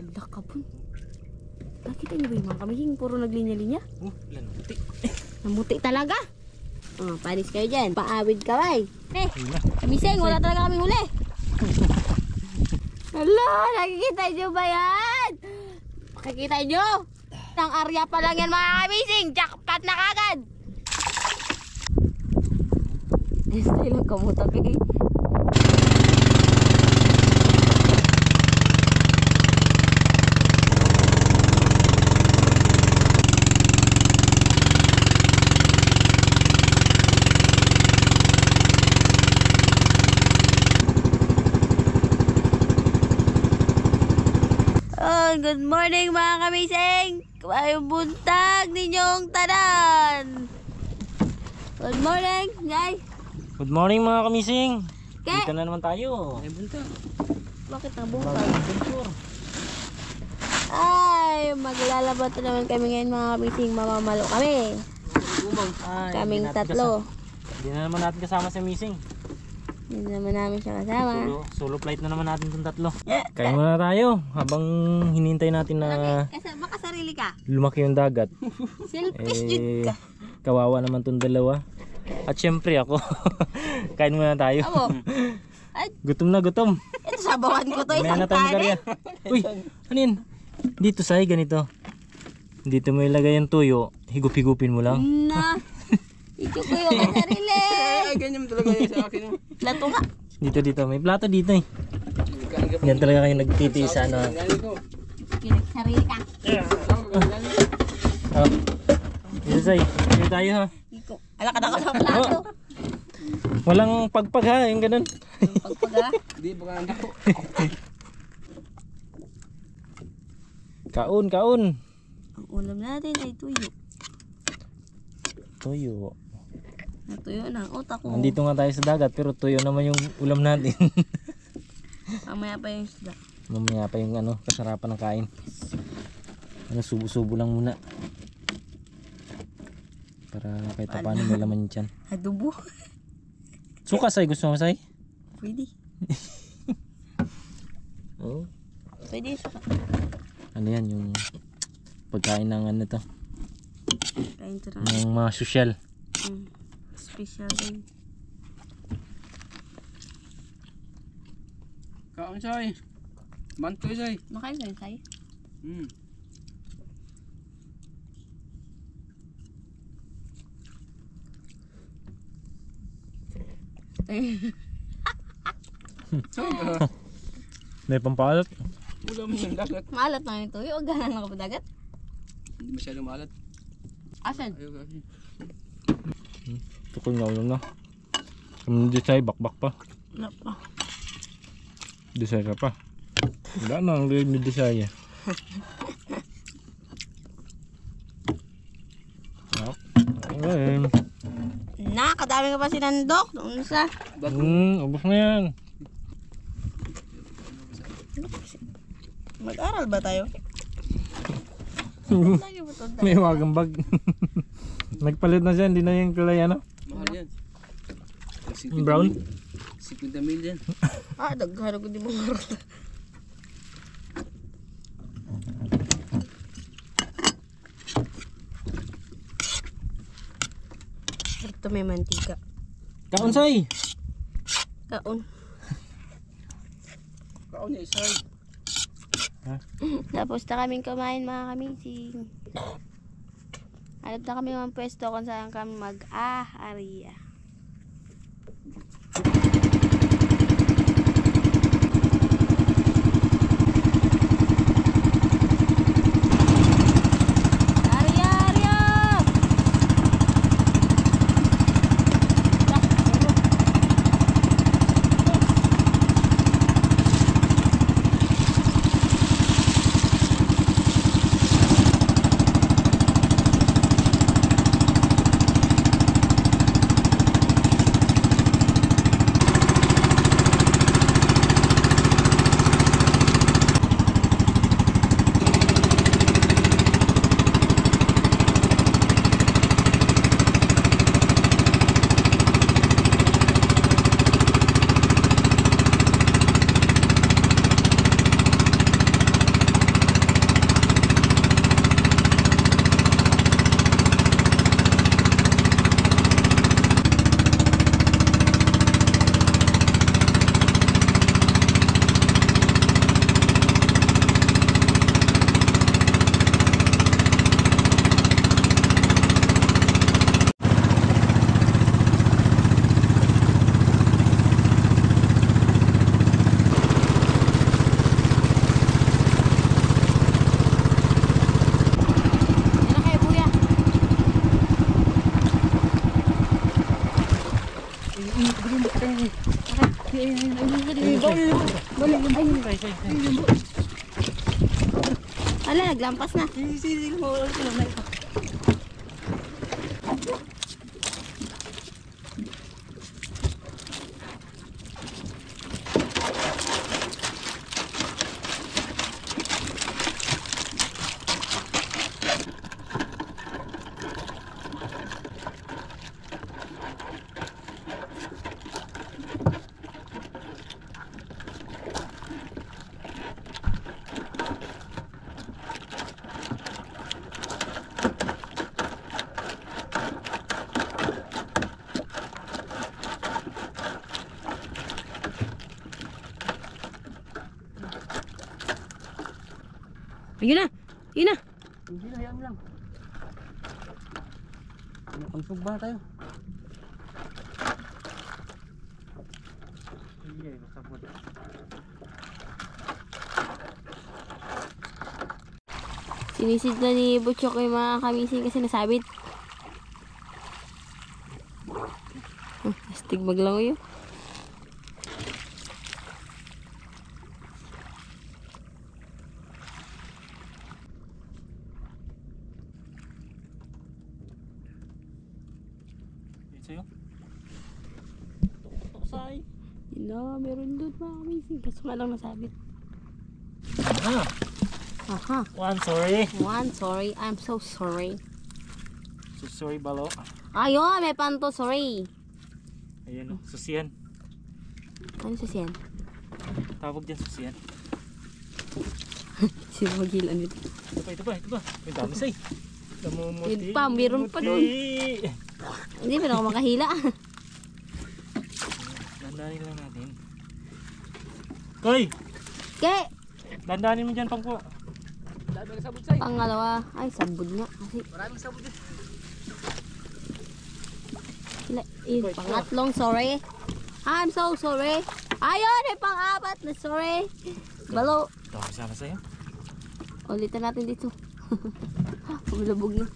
Hala ka po. Nakita niyo ba yung mga kamising? Puro naglinya-linya. Lanuti. Namuti talaga. Panis kayo dyan. Paawid ka bay. Kamising, wala talaga kami huli. Hala, nakikita niyo ba yan? Makikita niyo? Ang area pa lang yan mga kamising. Jackpot na kagad. Style lang kamutak eh. Good morning mga kamising. Kamayong buntag ninyong tanan. Good morning guys. Good morning mga kamising. Ke? Dito na naman tayo. Ay buntag. Bakit ang buntag? Ay, maglalabat na naman kami ngayon mga kamising. Mamamalo kami. Kaming tatlo. Hindi na naman natin kasama si Mising. Hindi naman namin siya kasama. Solo flight na naman natin itong tatlo. Kain muna tayo habang hinintay natin na Baka sarili ka. lumaki yung dagat. Selfish jud ka. Kawawa naman itong dalawa. At syempre ako. Kain muna tayo. Abo. Ay, Gutom na gutom. ito sabawan ko to May isang na tayong kanin. garya. Uy, ano yun? Dito say ganito. Dito mo ilagay yung tuyo. Higup-higupin mo lang. Na. Ito ko yung sarili. Ay, ganyan talaga yun sa akin. Plato nga. Dito. May plato dito eh. Yan talaga kayo nagtitiis sa ano. Pinagsarili ka. Oh. Dito say. Dito tayo ha. Iko. Alakad ako sa plato. Walang pagpag ha. Yung ganun. Pagpaga. Hindi, baka anak ko. Kaon. Ang ulam natin ay tuyo. Tuyo. Natuyo na ang utak ko. Nandito nga tayo sa dagat pero tuyo naman yung ulam natin. Mamaya pa yung isda. Mamaya pa yung ano, kasarapan ng kain. Ano, subo-subo lang muna. Para kahit paano may laman yung tiyan. Adobo. Suka say, gusto mo say? Pwede. Oo. Pwede suka. Ano yan, yung pagkain ng ano to. Kain to na. Ng mga sosyal. Special day. Kaon say. Mantoy say. Makain ka tayo. May pampalat. Ulam yung dagat. Maalat na yung tuyo. O ganan na ka pa dagat? Hindi masyadong maalat. Asan? Ayaw kasi. Tukol na ulam na. Kung desay, bakbak pa. Wala pa. Desay ka pa. Wala na ang liig ni desay. Okay. Kadami ka pa sinandok. Doon sa. Ubos na yan. Mag-aral ba tayo? Lagi ba ito? May wagang bag. Nagpalit na siya, hindi na yung kulay ano. Mahal yan. Brown? 50 mil yan. Daghara ko di mo marot. Ito may mantika. Kaon say! Kaon. Kaon niya isay. Tapos na kaming kumain mga kamising. Hanap na kami mga pwesto kung saan kami mag-aariya. Bali, ayun. Say, say, say. Ala, naglampas na. Ayun na. Ayun na. Hindi na, hayaan mo lang. Pangsugba tayo. Iya, masabot. Sinisid na ni Butchok yung mga kamising kasi nasabit. Astig maglango yun. Yan sa'yo. Tok, say. Yun na, meron doon mga kamising. Kaso nga lang nasabit. Ah, Aha. one, sorry. One, sorry. I'm so sorry. So sorry, balo. Ayun, may panto, sorry. Ayan, oh, susian. Ano sa siyan? Tawag dyan, susian. Sinugilan nito. Ito pa. May dami, say. Namumuti. Yun pa, meron pa dun. Muti. Hindi pa na ako makahila. Dandanin lang natin. Koy! Kaya, Dandanin mo dyan, pangko. Dahil may sabot sa'yo. pangalawa. Ay, sabod nga. Kasi, Maraming sabot din. yung pangatlong sorry. I'm so sorry. Ayun, may pang-apat na sorry. Balo. Dami sana sa'yo. Ulitan natin dito. Pumulabog na.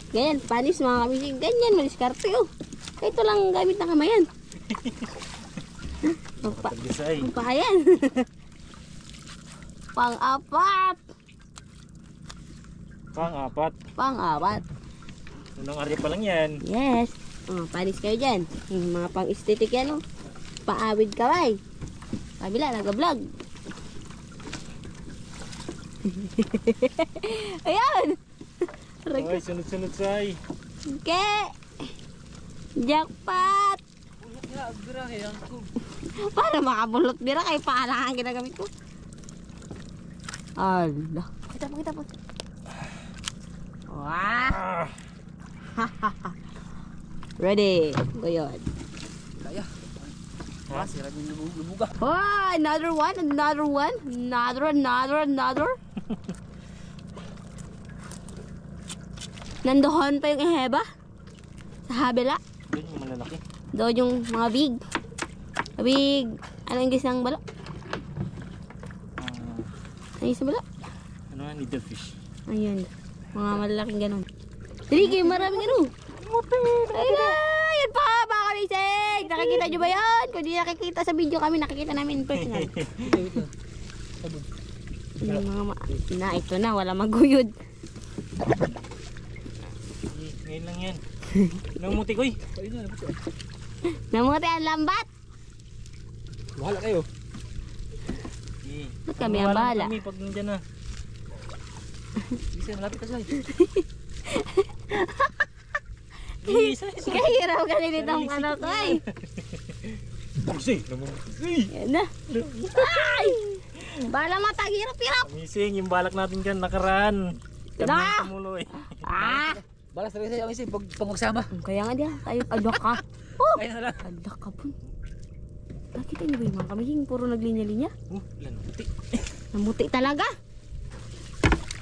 Ganyan, panis mga kamising. Ganyan, maliskarte oh. Ito lang gamit na kamayan. Pagdisay. Pahayan. Pang-apat. Pang-apat. Pang-apat. Unang arya pa lang yan. Yes. Oh, panis kayo dyan. Yung mga pang-estetik yan oh. Paawid kaway. Kabila, nag-vlog. Ayan. Ay, sunod-sunod say. Okay. Jackpot. Ulok nga, agbira kaya ko. Para makabulot bira kay paala ang ginagamit ko. Allah. Kita po. Wah. Ready. Goyon. Kaya. Ha? Sira din lubuga. Oh, another one. Another. Nandoon pa yung eheba. Sa habila. Doon yung malalaki. Doon yung mga big. Big. Ano yung gisang bala? Ano yung isang bala? Ano nga, needlefish. Ayan. Mga malalaking ganun. Dali kayo maraming ano. Ayun na. Yan pa mga kamisig. Nakikita nyo ba yan? Kung di nakikita sa video kami, nakikita namin personal. Wait lang. Sabot. Yung mga na ito na. Wala maguyod. Ngayon lang yan. Namumuti ko eh. Ayun na, nabot. Namuti ang lambat. Bahala kayo. Ba't kami ang bahala? Kami pag nandyan na. Isa, malapit ka sa'yo. Kahiraw ka rin itong ano ko ay. Kasi, namumuti. Yan na. Ay! Bala matag hirap-hirap. Amising, yung balak natin dyan, nakaraan. Kami Na! ang tumuloy. Ah! Balas talaga sa'yo, Amising, pag magsama. Kaya nga diya, tayo adak ka. Oh! Kaya na lang. Adak ka po. Nakita niyo ba yung mga kamihing puro naglinya-linya? Lanuti. Namuti talaga.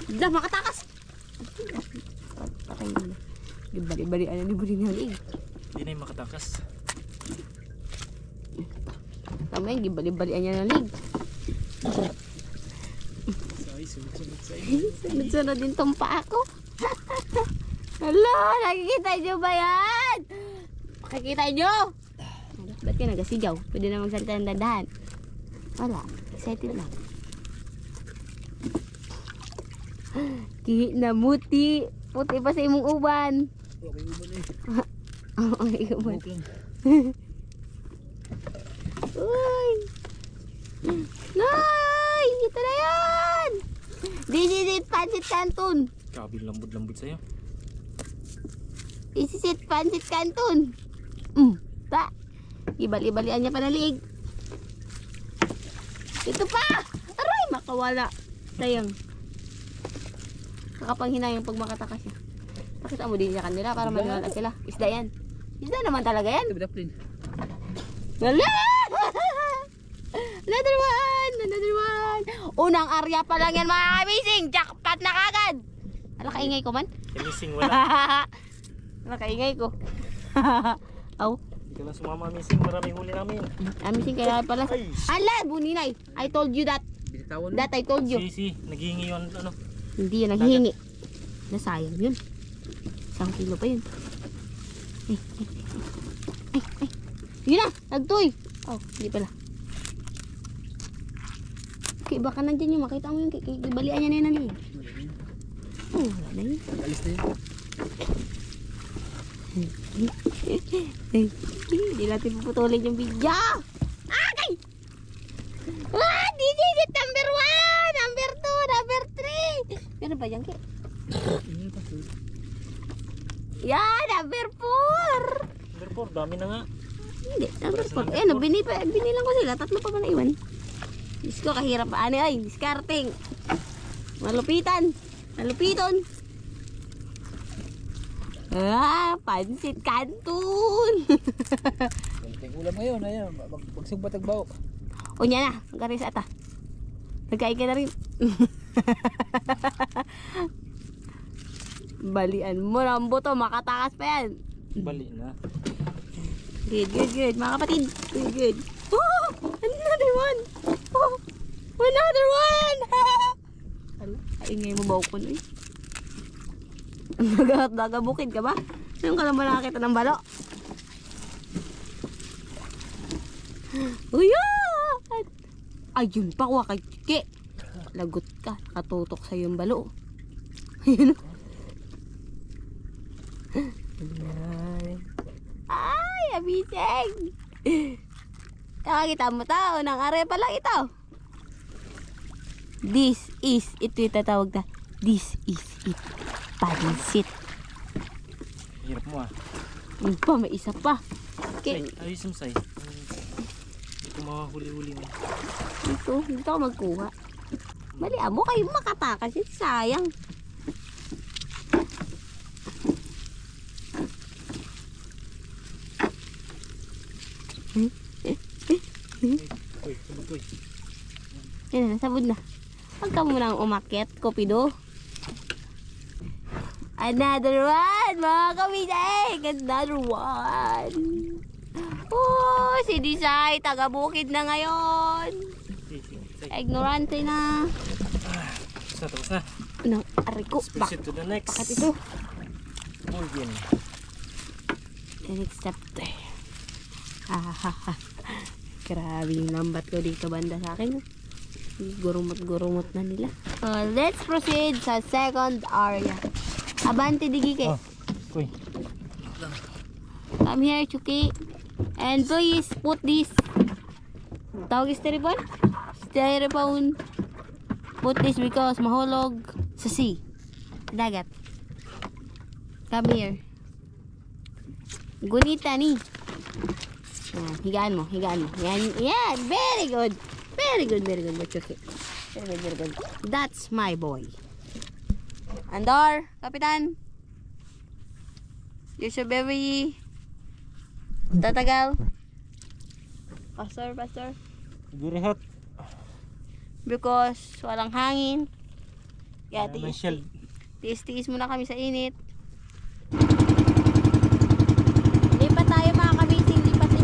Dah, makatakas. Patay na. Bali-bali, ano ni bali ng lig. Hindi na yung makatakas. Tama yan, gibali-balian niya ng lig. Sunod-sunod sa'yo. Sunod-sunod din tong paa ko. Hala, nakikita niyo ba yan? Makikita niyo? Ba't ka nagasigaw? Pwede na magsalita ng dandahan. Wala. Excited lang. Ki na muti. Puti pa sa imong uban. Okay, uban eh. Oo, ang uban. Buhok lang. Uy! Nay! Ito na yan! This is it, Pancit Canton. Grabe lambot-lambot sa'yo. This is it, Pancit Canton. Ta. Ibali-balian niya pa na liig. Ito pa! Aray! Makawala. Sayang. Nakapanghinayang pag makatakas siya. Pakita mo din sa kanila para maniwala sila. Isda yan. Isda naman talaga yan. Ito, daplin. Wala! Another one! Another one! Unang arya pa lang yan mga kamising! Jackpot na kagad! Ala, kaingay ko man? Missing wala. Ala, kaingay ko. Aw, Hindi ka lang sumama missing. Maraming huli namin. kamising kaya pala. Ala, buninay! I told you that. Binitawan mo. That I told you. Si, naghihingi yun. Ano? Hindi yun naghihingi. Nasayang yun. 1 kilo pa yun. Ay. Yun na! Nagtoy! Oh, hindi pala. Okay, baka nandyan yung makita mo yung balian niya na yun nalig. Oh, wala na yun. Alis na yun. Hindi natin puputulin yung video. Okay! Ah, this is it, number 1, number 2, number 3. Meron ba yan, Ki? Yan, number 4. Number 4, dami na nga. Hindi, number 4. Eh, no, binilang ko sila. 3 pa ba na iwan? Diyos ko, kahirap pa. Ano ay, discarding. Malupitan. Malupiton. Ah, Pancit Canton. Kunting ulam ngayon. Ayan, pagsugbat ang baok. O niya na, garis ata. Nagkain ka na rin. Balian mo ng buto, makatakas pa yan. Bali na. Good, good, good. Mga kapatid, good, good. Oh, another one. Oh, another one. Ano, kaingay mo ba ako nun? Nagabukid ka ba? Ngayon ka naman nakakita ng balo. Uyan! Ayun pa, kuha kay Chiki. Lagot ka, nakatutok sa yung balo. Ayun. Ay, abiseng! Nakakita mo tao, nang are pa lang ito. This is, ito yung tatawag na, this is it. Pancit. Hirap mo ah. Ano pa, may isa pa. Say, ayos mo say. Hindi ko makahuli-huli mo. Dito ako magkuha. Mali mo, kayo makatakas yun, sayang. Uy, sabutoy. Yan na, sabod na. Huwag ka munang umakyat, Kopido. Another one, mga kamiseng! Another one! Oh, si Disay, taga-bukid na ngayon. Say. Ignorante na. Tapos na. Ano, ariko. Let's proceed to the next. Bakit ito? Morgan. The next chapter. Hahaha. Grabe yung lambat ko dito banda sa akin. Gurumot-gurumot na nila. Let's proceed sa second area. Abante digike. Oh, uy. Come here, Chuki. And please put this. Tawag styrofoam? Styrofoam. Put this because mahulog sa sea. Dagat. Come here. Gunita ni. Yan, higaan mo, higaan mo. Yan, very good. Very good, Chuki. Very good. That's my boy. Andor, Kapitan. You're so very tatagal. Pastor. Very hot. Because walang hangin. Kaya May shell. tiis muna kami sa init. Lipat tayo mga kamising, lipat.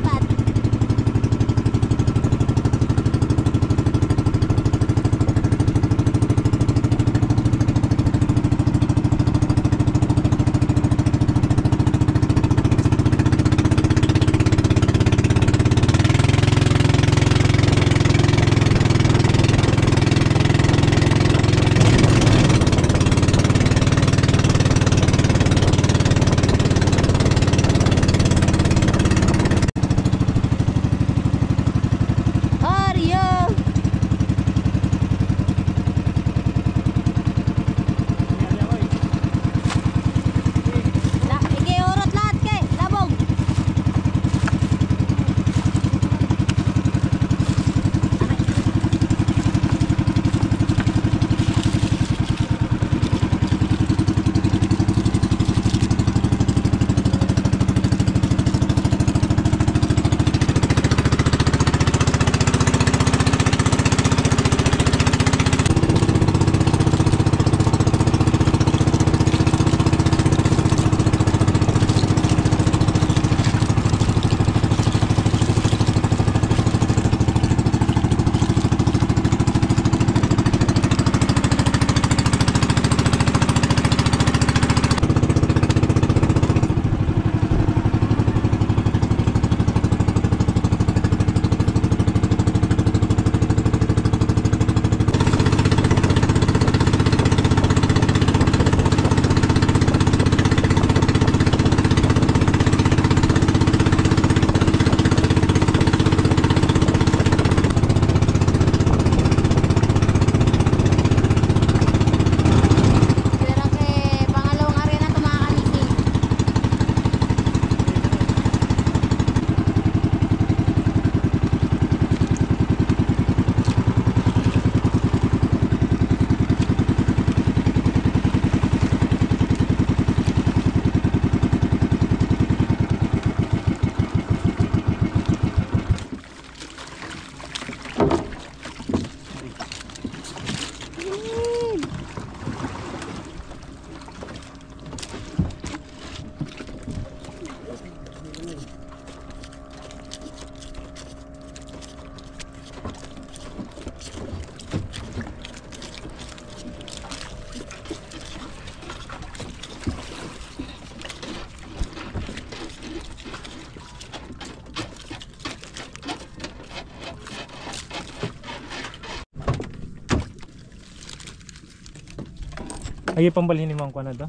Ay, pambalhin ni Mang Kuan na to.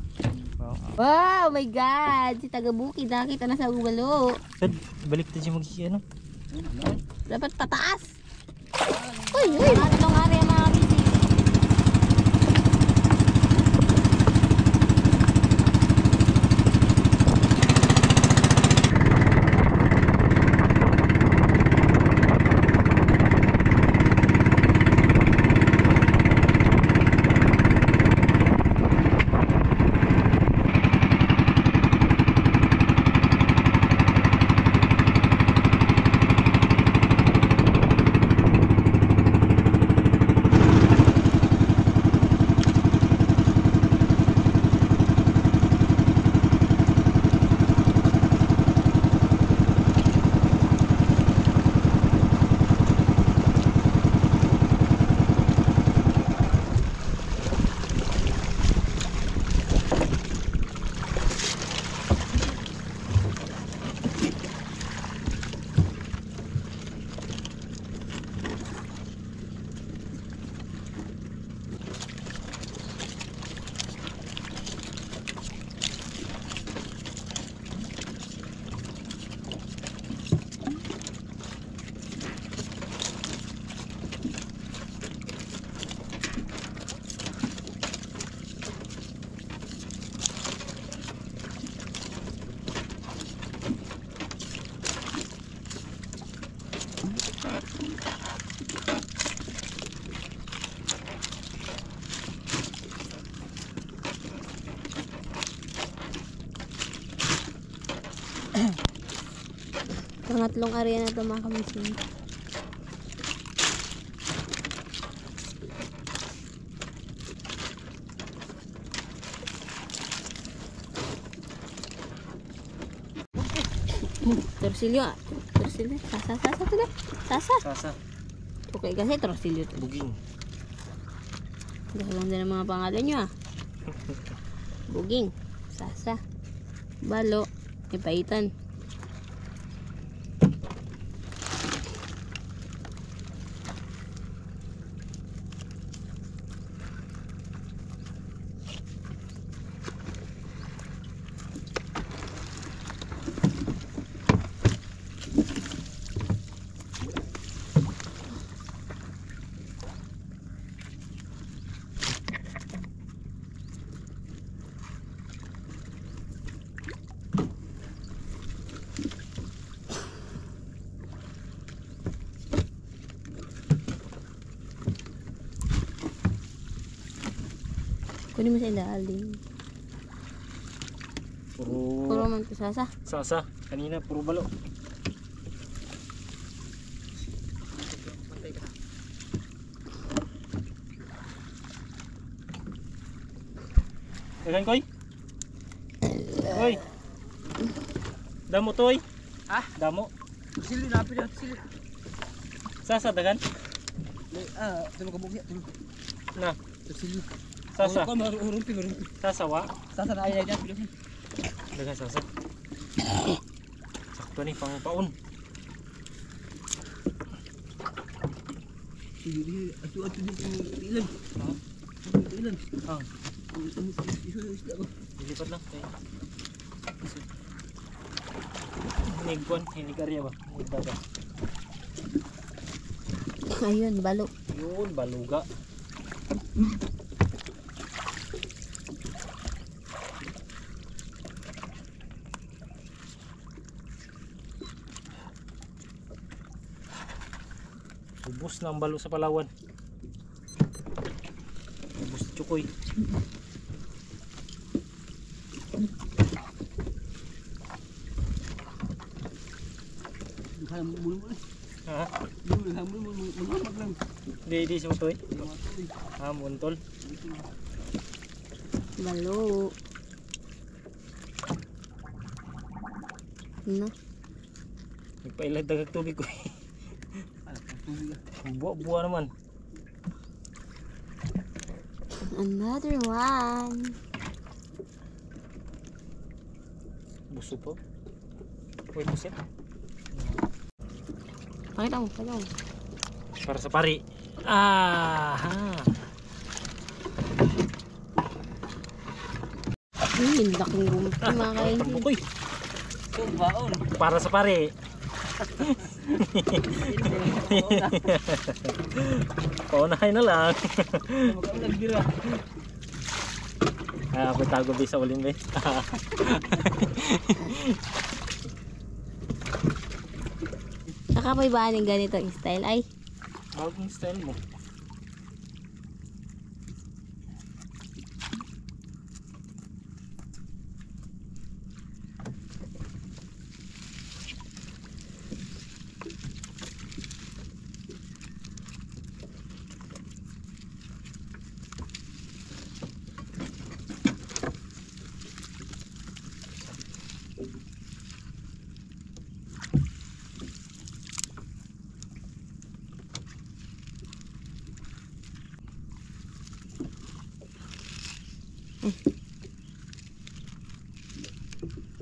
Wow. Wow, my God! Si taga-bukid nakita na sa ubalo. Sad, balik tayo siya ano. Dapat pataas. Uy, uy! Anong area mga busy? Pangatlong area na ito mga kamisin. Torsilyo. Torsilyo. Sasa. Sasa tuloy. Sasa. Sasa. Okay kasi torsilyo to. Buging. Dahil lang din ang mga pangalan nyo ah. Buging. Sasa. Balo. Ipaitan. Kunin mo sa indaaling. Puro man to sasa. Sasa. Kanina, puro balo. Dagan koy? Koy. Damo toy. Ha? Damo. Sili na apil sili. Sasa dagan. Tulog ka bugya, tulog. Na. Sili. Sasa. Urumpi. Sasa wa. Sasa na ay pilih. Dagan sasa. Sakto ni pang paon. Sili atu di ilan. Ha? Ilan? Ah, Isda ko. dilipat lang kay. Nigpon, hindi karya ba? Daga. Ayun, balo. Yun, baluga. Ubus na ang balo sa Palawan. Ubus na Chukoy. Mulu Ha? mulu lang. Di sa mutoy. Ha, muntol. Balo. No? Nagpailag dagag tubig ko. Buwa naman. Another one. Buso po. Uy, pusit. Pakita mo. Para sa pari. Ah, ha. Laking gumot ko mga kainsin. Bukoy. Baon. Para sa pare. Paunahay na lang. Nagbira. Ako tago ba sa uling ba? Nakapay ba ng ganitong style ay? Ang style mo.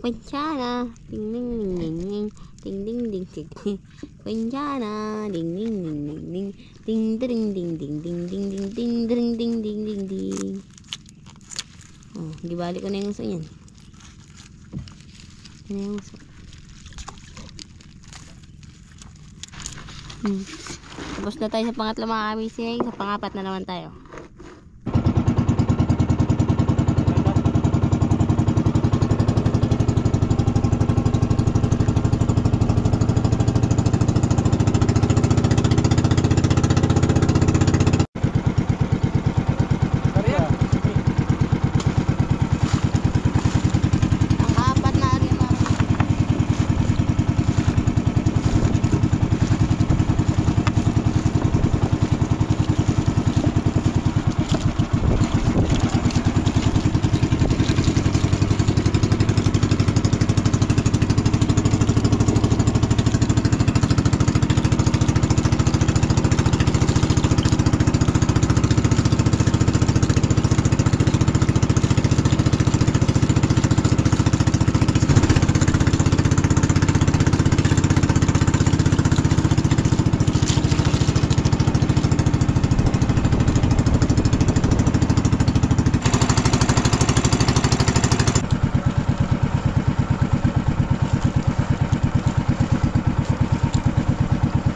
Quinchana, ding ding ding ding ding ding ding ding ding. Quinchana, ding ding ding ding ding ding ding ding ding ding ding ding ding ding ding ding ding ding. Oh, gibalik ko na yung uso yan. Yan na yung uso. Tapos na tayo sa pangatlo mga kamising. Sa pangapat na naman tayo. Ang apat na area natin.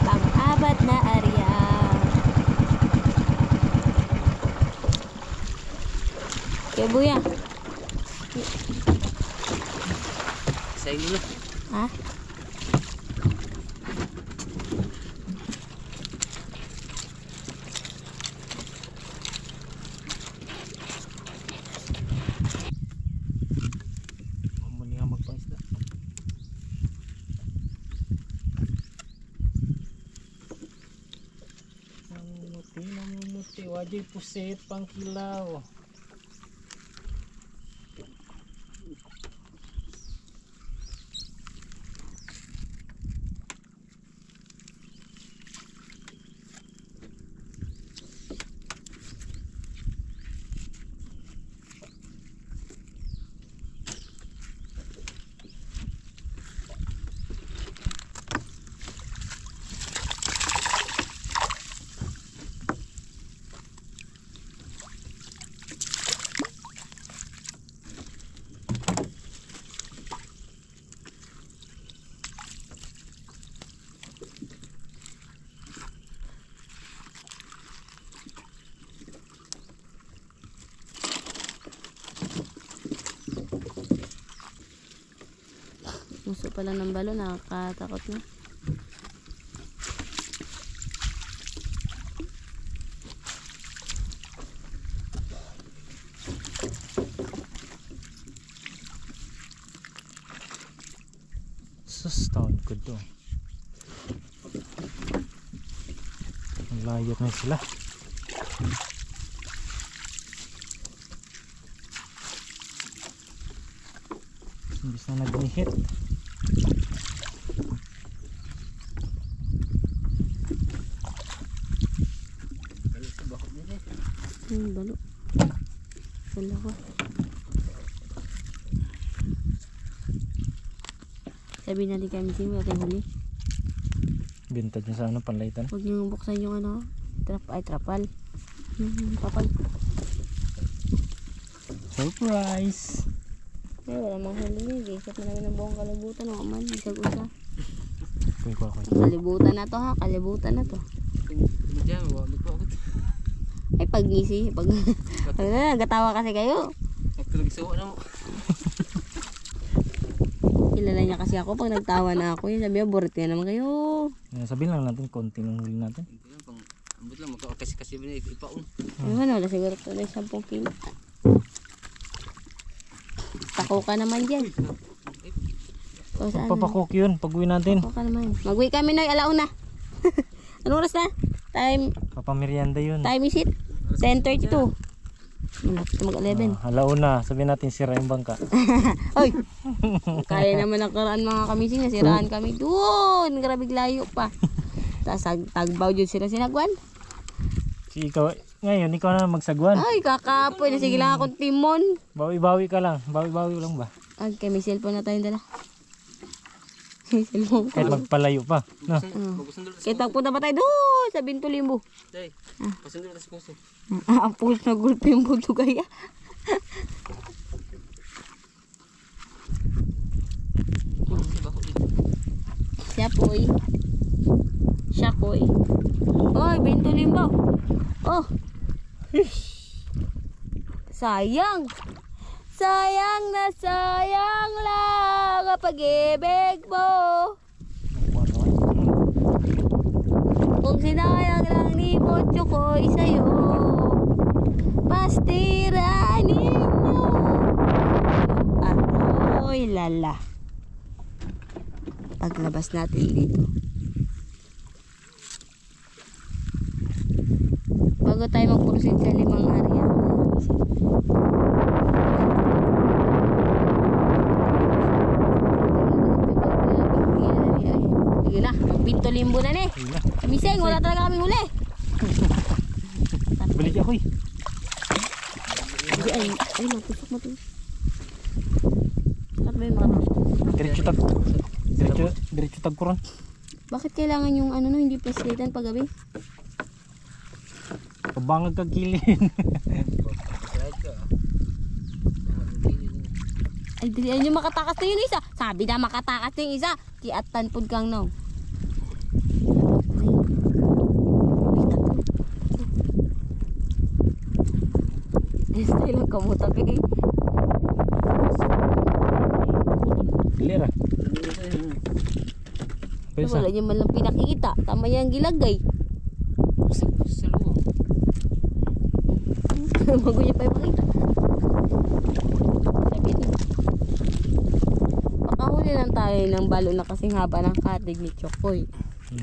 Pang-apat na area. Kaya buya. Sa inyo na. Ha? Muli nga magpangisda. Namumuti. Wajay pusit pang kilaw. Muso pala ng balo, nakakatakot na. Sus, taon ko to. Ang layo na sila. Imbis na nag-hit. Balik sa bakot nila eh. Balo. Balo ko. Sabi natin kami si mo, ating huli. Bintad niya sa ano, panlaitan. Huwag niyong buksan yung ano, trapal. Papal. Surprise! Ay, wala mang huli. Gisat na namin ng buong kalibutan. O man, isag usa. Kuy ko ako. Kalibutan na to ha. Kalibutan na to. Ano dyan? Wala ko ako. Ay, pag-ngisi. Pag... Nagatawa kasi kayo. Nagtulog sa uwan mo. Kilala niya kasi ako pag nagtawa na ako. Yung sabi niya, borit ka naman kayo. Sabihin lang natin konti ng huli natin. Hindi lang, pang ambot lang. Magkakasi-kasi ba na ipaon. Ayun, wala siguro ito na 10 kilo. Tako ka naman dyan. O, saan? Papakok yun pag uwi natin. Tako ka naman. Mag-uwi kami na, alauna. Anong oras na? Papamerienda yun. Time is it? 10:32. Malapit na mag-11. Alauna, sabihin natin sira yung bangka. Oy! Kaya naman nakaraan mga kamising, nasiraan kami doon. Grabe layo pa. Tapos tagbaw dyan sila sinagwan. Si ikaw, ngayon ikaw na magsagwan. Ay, kakapoy. Sige lang akong timon. Bawi-bawi ka lang. Bawi-bawi lang ba? Ay, may cellphone na tayong dala. May cellphone Kahit ko. magpalayo pa. No? Magusundol sa Kaya tagpunta pa tayo doon sa Bintulimbo. Day, pasundol na sa puso. Ang puso na gulpi yung buto kaya. Siya po'y. Siya ko'y. Oy, Bintulimbo. Oh. Sayang. Sayang na sayang lang ang pag-ibig mo. Kung sinayang lang ni Botyo ko'y sa'yo, pastiranin mo. Aroy lala. Paglabas natin dito. Bago tayo mag-proceed sa 5 area. Yun na, Bintulimbo na ni. Kamiseng, wala talaga kaming huli. Balik ako eh. Ay, magpusok mo to. Bakit ba yung mga Diretso tag kuron. Bakit kailangan yung ano no, hindi flashlightan pag gabi? Pabangag kag kilin. Slide ka. Ay, dili ay yung makatakas na yun isa. Sabi na makatakas na yung isa. Kiatan pud kang no. Este lang kamuta kay. Clear ah. Pesa. Wala niya man lang pinakita. Tama yang gilagay. Sa luwang. Bago niya pa ipakita. Sabi na. Makahuli lang tayo ng balo na kasing haba ng katig ni Chokoy.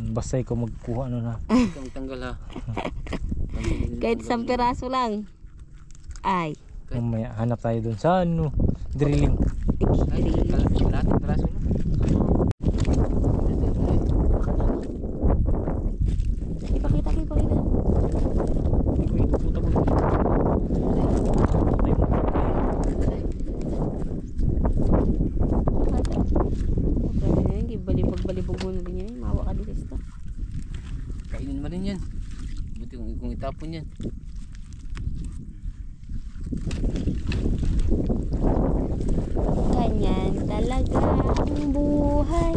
Basta ikaw magkuha ano na. Itong tanggal ha. Kahit isang piraso lang. Ay. Mamaya hanap tayo dun sa ano. Drilling. Ay, kalating braso na. Ipakita. Uy, puta mo. Balibog mo na din yan. Mawa ka din sa Kainin mo rin yan. Buti kung itapon yan. Ganyan talaga ang buhay.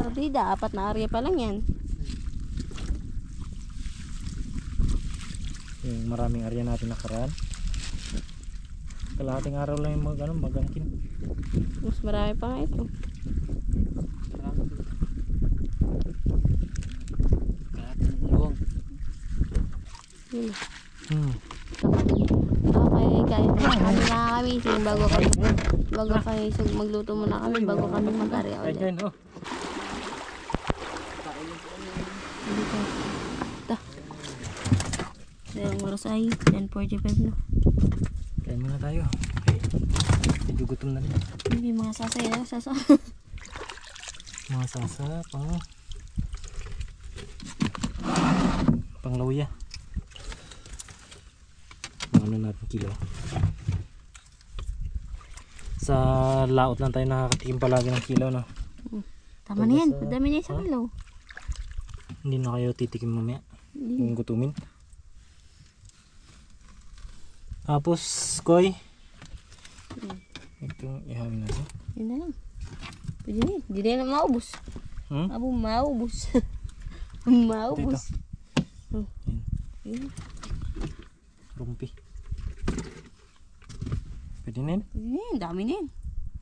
Partida, 4 na area pa lang yan. Yung maraming area natin nakaraan. Kalahating araw lang yung magangkin. Mas marami pa nga ito. Kalating luwang. Yun. Hmm. Okay guys, kami na kami. Bago kami magluto muna kami bago kami mag-area ulit. Ayan oh. So yung oras ay 10:45 na. Kain muna tayo. Okay. Medyo gutom na rin. May mga sasay na sasa. Mga sasa pang lauya. Ano natin kilo. Sa laot lang tayo nakakatikim palagi ng kilaw, no? Tama na yan. Madami na isang kilaw. Hindi na kayo titikim mamaya. Hindi. Kung gutumin. Tapos, Koy. Itong ihawin natin. Yan na lang. Pwede na yan. Hindi na yan maubos. Abo, maubos. Maubos. Oh. Yan. Rumpi. Pwede na yun. Pwede na yan. Dami na yan.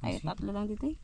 Ay, tatlo lang dito eh.